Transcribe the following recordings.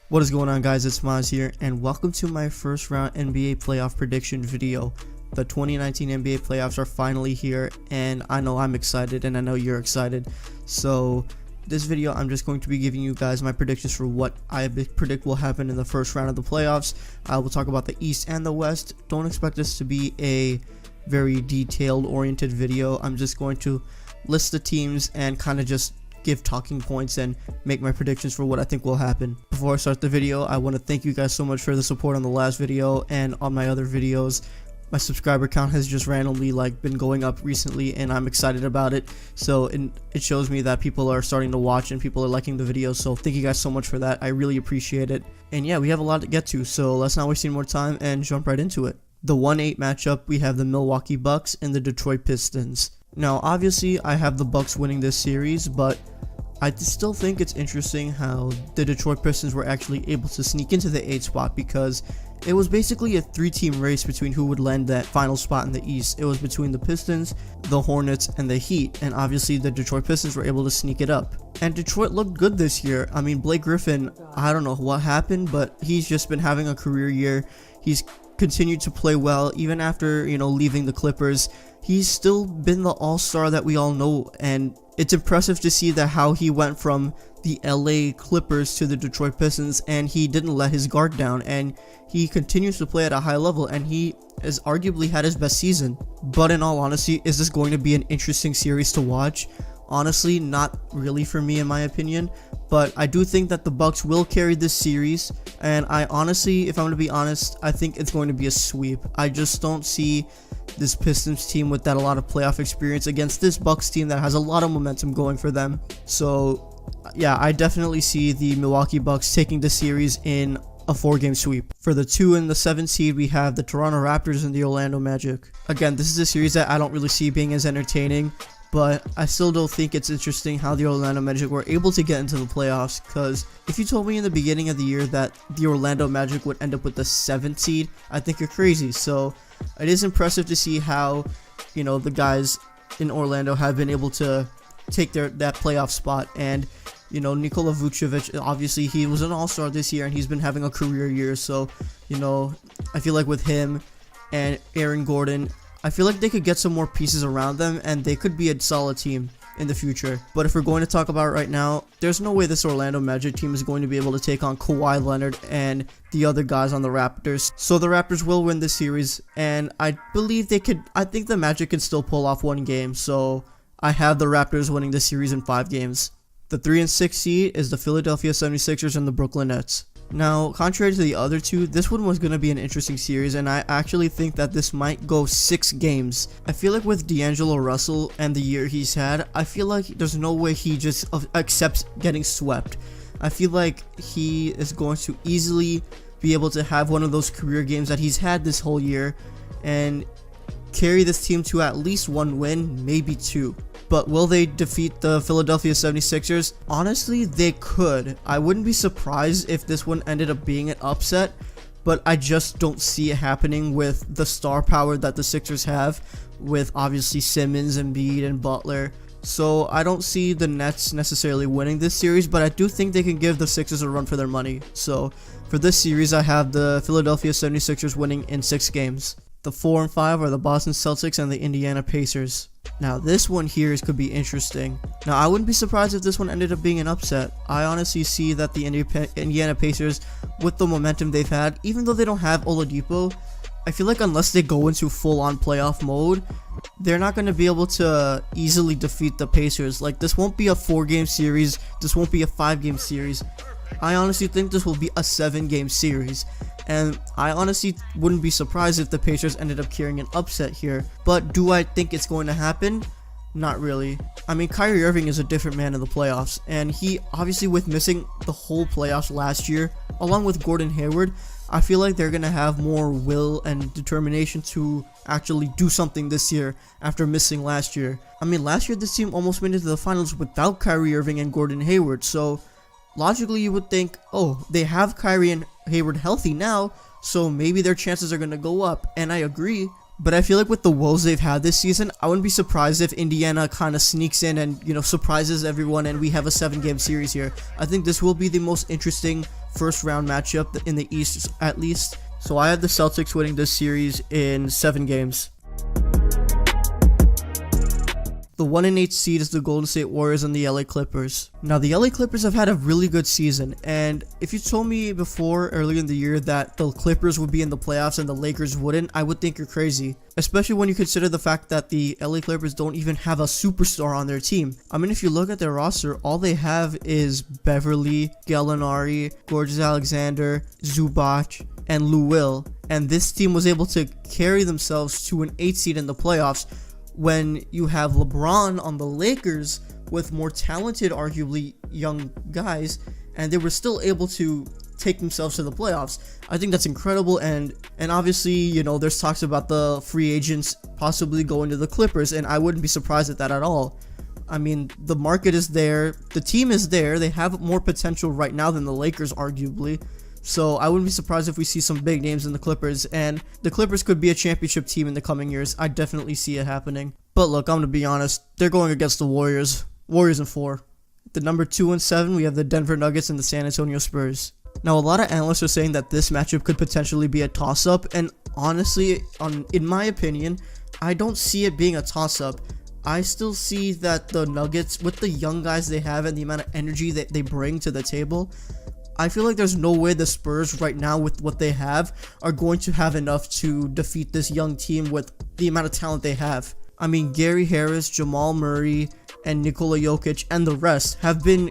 What is going on, guys? It's Maz here, and welcome to my first round NBA playoff prediction video. The 2019 NBA playoffs are finally here, and I know I'm excited, and I know you're excited. So this video, I'm just going to be giving you guys my predictions for what I predict will happen in the first round of the playoffs. I will talk about the East and the West. Don't expect this to be a very detailed oriented video. I'm just going to list the teams and kind of just give talking points and make my predictions for what I think will happen. Before I start the video, I want to thank you guys so much for the support on the last video and on my other videos. My subscriber count has just randomly been going up recently, and I'm excited about it. So it shows me that people are starting to watch and people are liking the videos. So thank you guys so much for that. I really appreciate it. And yeah, we have a lot to get to, so let's not waste any more time and jump right into it. The 1-8 matchup, we have the Milwaukee Bucks and the Detroit Pistons. Now, obviously, I have the Bucks winning this series, but I still think it's interesting how the Detroit Pistons were actually able to sneak into the 8th spot, because it was basically a 3-team race between who would land that final spot in the East. It was between the Pistons, the Hornets, and the Heat, and obviously the Detroit Pistons were able to sneak it up. And Detroit looked good this year. I mean, Blake Griffin, I don't know what happened, but he's just been having a career year. He's continued to play well even after, leaving the Clippers. He's still been the all-star that we all know, and it's impressive to see that how he went from the LA Clippers to the Detroit Pistons, and he didn't let his guard down, and he continues to play at a high level, and he has arguably had his best season. But in all honesty, is this going to be an interesting series to watch? Honestly, not really for me in my opinion, but I do think that the Bucks will carry this series, and I honestly, if I'm going to be honest, I think it's going to be a sweep. I just don't see this Pistons team with that a lot of playoff experience against this Bucks team that has a lot of momentum going for them. So yeah, I definitely see the Milwaukee Bucks taking the series in a 4-game sweep. For the 2 and the 7 seed, we have the Toronto Raptors and the Orlando Magic. Again, this is a series that I don't really see being as entertaining, but I still don't think it's interesting how the Orlando Magic were able to get into the playoffs, because if you told me in the beginning of the year that the Orlando Magic would end up with the 7th seed, I think you're crazy. So it is impressive to see how, the guys in Orlando have been able to take that playoff spot. And, Nikola Vucevic, obviously he was an all-star this year and he's been having a career year. So, I feel like with him and Aaron Gordon, I feel like they could get some more pieces around them and they could be a solid team in the future. But if we're going to talk about it right now, there's no way this Orlando Magic team is going to be able to take on Kawhi Leonard and the other guys on the Raptors. So the Raptors will win this series, and I believe they could. I think the Magic could still pull off one game, so I have the Raptors winning this series in 5 games. The 3 and 6 seed is the Philadelphia 76ers and the Brooklyn Nets. Now, contrary to the other two, this one was going to be an interesting series, and I actually think that this might go 6 games. I feel like with D'Angelo Russell and the year he's had, I feel like there's no way he just accepts getting swept. I feel like he is going to easily be able to have one of those career games that he's had this whole year and carry this team to at least 1 win, maybe 2. But will they defeat the Philadelphia 76ers? Honestly, they could. I wouldn't be surprised if this one ended up being an upset, but I just don't see it happening with the star power that the Sixers have, with obviously Simmons, Embiid, and Butler. So I don't see the Nets necessarily winning this series, but I do think they can give the Sixers a run for their money. So for this series, I have the Philadelphia 76ers winning in 6 games. The 4 and 5 are the Boston Celtics and the Indiana Pacers. Now, this one here could be interesting. Now, I wouldn't be surprised if this one ended up being an upset. I honestly see that the Indiana Pacers, with the momentum they've had, even though they don't have Oladipo, I feel like unless they go into full-on playoff mode, they're not going to be able to easily defeat the Pacers. This won't be a 4-game series. This won't be a 5-game series. I honestly think this will be a 7-game series. And I honestly wouldn't be surprised if the Pacers ended up carrying an upset here. But do I think it's going to happen? Not really. I mean, Kyrie Irving is a different man in the playoffs. And he, obviously with missing the whole playoffs last year, along with Gordon Hayward, I feel like they're going to have more will and determination to actually do something this year after missing last year. I mean, last year this team almost made it to the finals without Kyrie Irving and Gordon Hayward. So logically you would think, oh, they have Kyrie and Hayward healthy now, so maybe their chances are going to go up, and I agree. But I feel like with the woes they've had this season, I wouldn't be surprised if Indiana kind of sneaks in and, surprises everyone and we have a 7-game series here. I think this will be the most interesting first round matchup in the East at least. So I have the Celtics winning this series in 7 games. The 1-8 seed is the Golden State Warriors and the LA Clippers. Now, the LA Clippers have had a really good season, and if you told me before earlier in the year that the Clippers would be in the playoffs and the Lakers wouldn't, I would think you're crazy. Especially when you consider the fact that the LA Clippers don't even have a superstar on their team. I mean, if you look at their roster, all they have is Beverly, Gallinari, Gorgeous Alexander, Zubac, and Lou Will. And this team was able to carry themselves to an 8 seed in the playoffs, when you have LeBron on the Lakers with more talented, arguably, young guys, and they were still able to take themselves to the playoffs. I think that's incredible, and obviously, you know, there's talks about the free agents possibly going to the Clippers, and I wouldn't be surprised at that at all. I mean, the market is there, the team is there, they have more potential right now than the Lakers, arguably. So I wouldn't be surprised if we see some big names in the Clippers, and the Clippers could be a championship team in the coming years. I definitely see it happening. But look, I'm going to be honest, they're going against the Warriors. Warriors in 4. The number 2 and 7, we have the Denver Nuggets and the San Antonio Spurs. Now, a lot of analysts are saying that this matchup could potentially be a toss-up, and honestly, in my opinion, I don't see it being a toss-up. I still see that the Nuggets, with the young guys they have and the amount of energy that they bring to the table, I feel like there's no way the Spurs right now with what they have are going to have enough to defeat this young team with the amount of talent they have. I mean, Gary Harris, Jamal Murray, and Nikola Jokic and the rest have been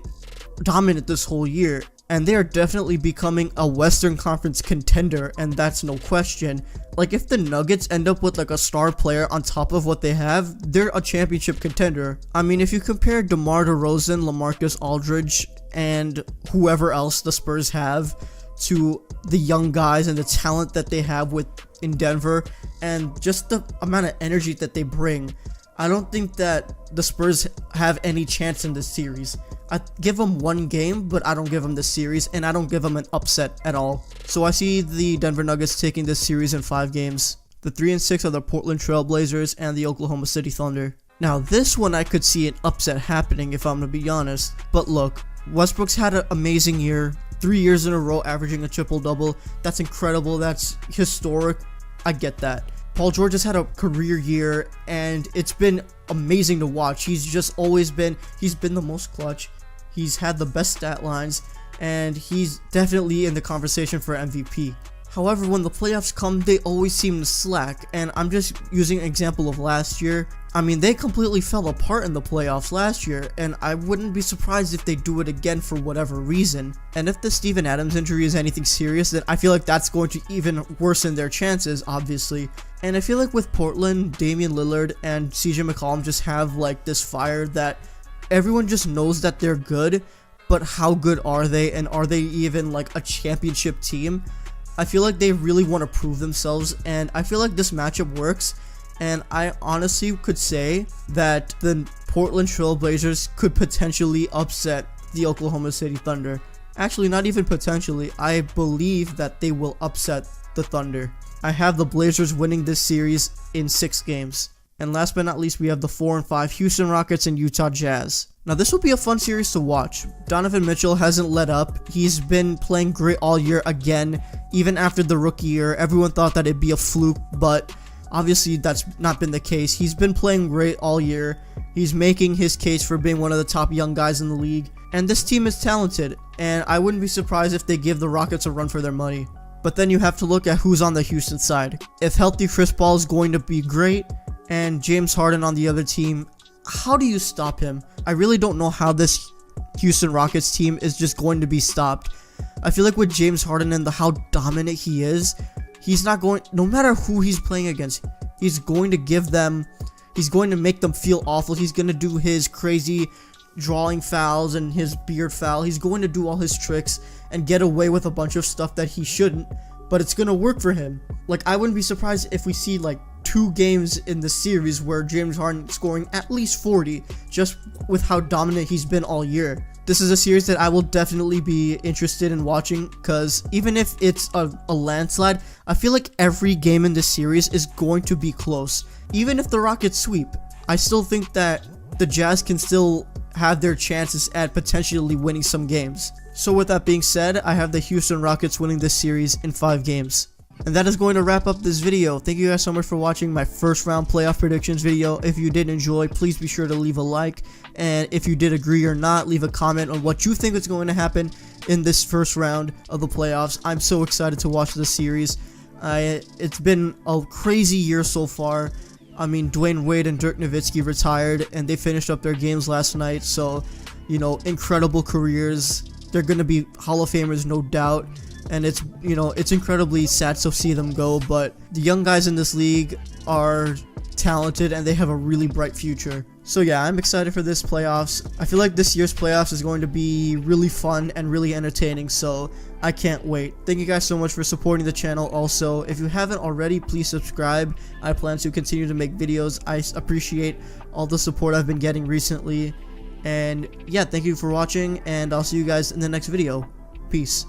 dominant this whole year, and they are definitely becoming a Western Conference contender, and that's no question. Like, if the Nuggets end up with like a star player on top of what they have, they're a championship contender. I mean, if you compare DeMar DeRozan, LaMarcus Aldridge, and whoever else the Spurs have to the young guys and the talent that they have in Denver, and just the amount of energy that they bring, I don't think that the Spurs have any chance in this series. I give them 1 game, but I don't give them the series, and I don't give them an upset at all. So I see the Denver Nuggets taking this series in 5 games. The 3 and 6 are the Portland Trail Blazers and the Oklahoma City Thunder. Now, this one I could see an upset happening, if I'm gonna be honest. But look, Westbrook's had an amazing year, 3 years in a row averaging a triple-double. That's incredible, that's historic, I get that. Paul George has had a career year, and it's been amazing to watch. He's been the most clutch, he's had the best stat lines, and he's definitely in the conversation for MVP. However, when the playoffs come, they always seem to slack, and I'm just using an example of last year. I mean, they completely fell apart in the playoffs last year, and I wouldn't be surprised if they do it again for whatever reason. And if the Steven Adams injury is anything serious, then I feel like that's going to even worsen their chances, obviously. And I feel like with Portland, Damian Lillard and CJ McCollum just have like this fire that everyone just knows that they're good, but how good are they, and are they even like a championship team? I feel like they really want to prove themselves, and I feel like this matchup works, and I honestly could say that the Portland Trail Blazers could potentially upset the Oklahoma City Thunder. Actually, not even potentially, I believe that they will upset the Thunder. I have the Blazers winning this series in 6 games. And last but not least, we have the 4 and 5 Houston Rockets and Utah Jazz. Now, this will be a fun series to watch. Donovan Mitchell hasn't let up. He's been playing great all year again. Even after the rookie year, everyone thought that it'd be a fluke, but obviously that's not been the case. He's been playing great all year. He's making his case for being one of the top young guys in the league. And this team is talented, and I wouldn't be surprised if they give the Rockets a run for their money. But then you have to look at who's on the Houston side. If healthy Chris Paul is going to be great, and James Harden on the other team, how do you stop him? I really don't know how this Houston Rockets team is just going to be stopped. I feel like with James Harden and how dominant he is, he's not going, no matter who he's playing against, he's going to make them feel awful. He's going to do his crazy drawing fouls and his beard foul. He's going to do all his tricks and get away with a bunch of stuff that he shouldn't, but it's going to work for him. Like, I wouldn't be surprised if we see like 2 games in the series where James Harden scoring at least 40, just with how dominant he's been all year. This is a series that I will definitely be interested in watching, because even if it's a landslide, I feel like every game in this series is going to be close. Even if the Rockets sweep, I still think that the Jazz can still have their chances at potentially winning some games. So with that being said, I have the Houston Rockets winning this series in 5 games. And that is going to wrap up this video. Thank you guys so much for watching my first round playoff predictions video. If you did enjoy, please be sure to leave a like. And if you did agree or not, leave a comment on what you think is going to happen in this first round of the playoffs. I'm so excited to watch this series. It's been a crazy year so far. I mean, Dwayne Wade and Dirk Nowitzki retired, and they finished up their games last night. So, you know, incredible careers. They're going to be Hall of Famers, no doubt. And it's, you know, it's incredibly sad to see them go, but the young guys in this league are talented and they have a really bright future. So yeah, I'm excited for this playoffs. I feel like this year's playoffs is going to be really fun and really entertaining, so I can't wait. Thank you guys so much for supporting the channel. Also, if you haven't already, please subscribe. I plan to continue to make videos. I appreciate all the support I've been getting recently. And yeah, thank you for watching, and I'll see you guys in the next video. Peace.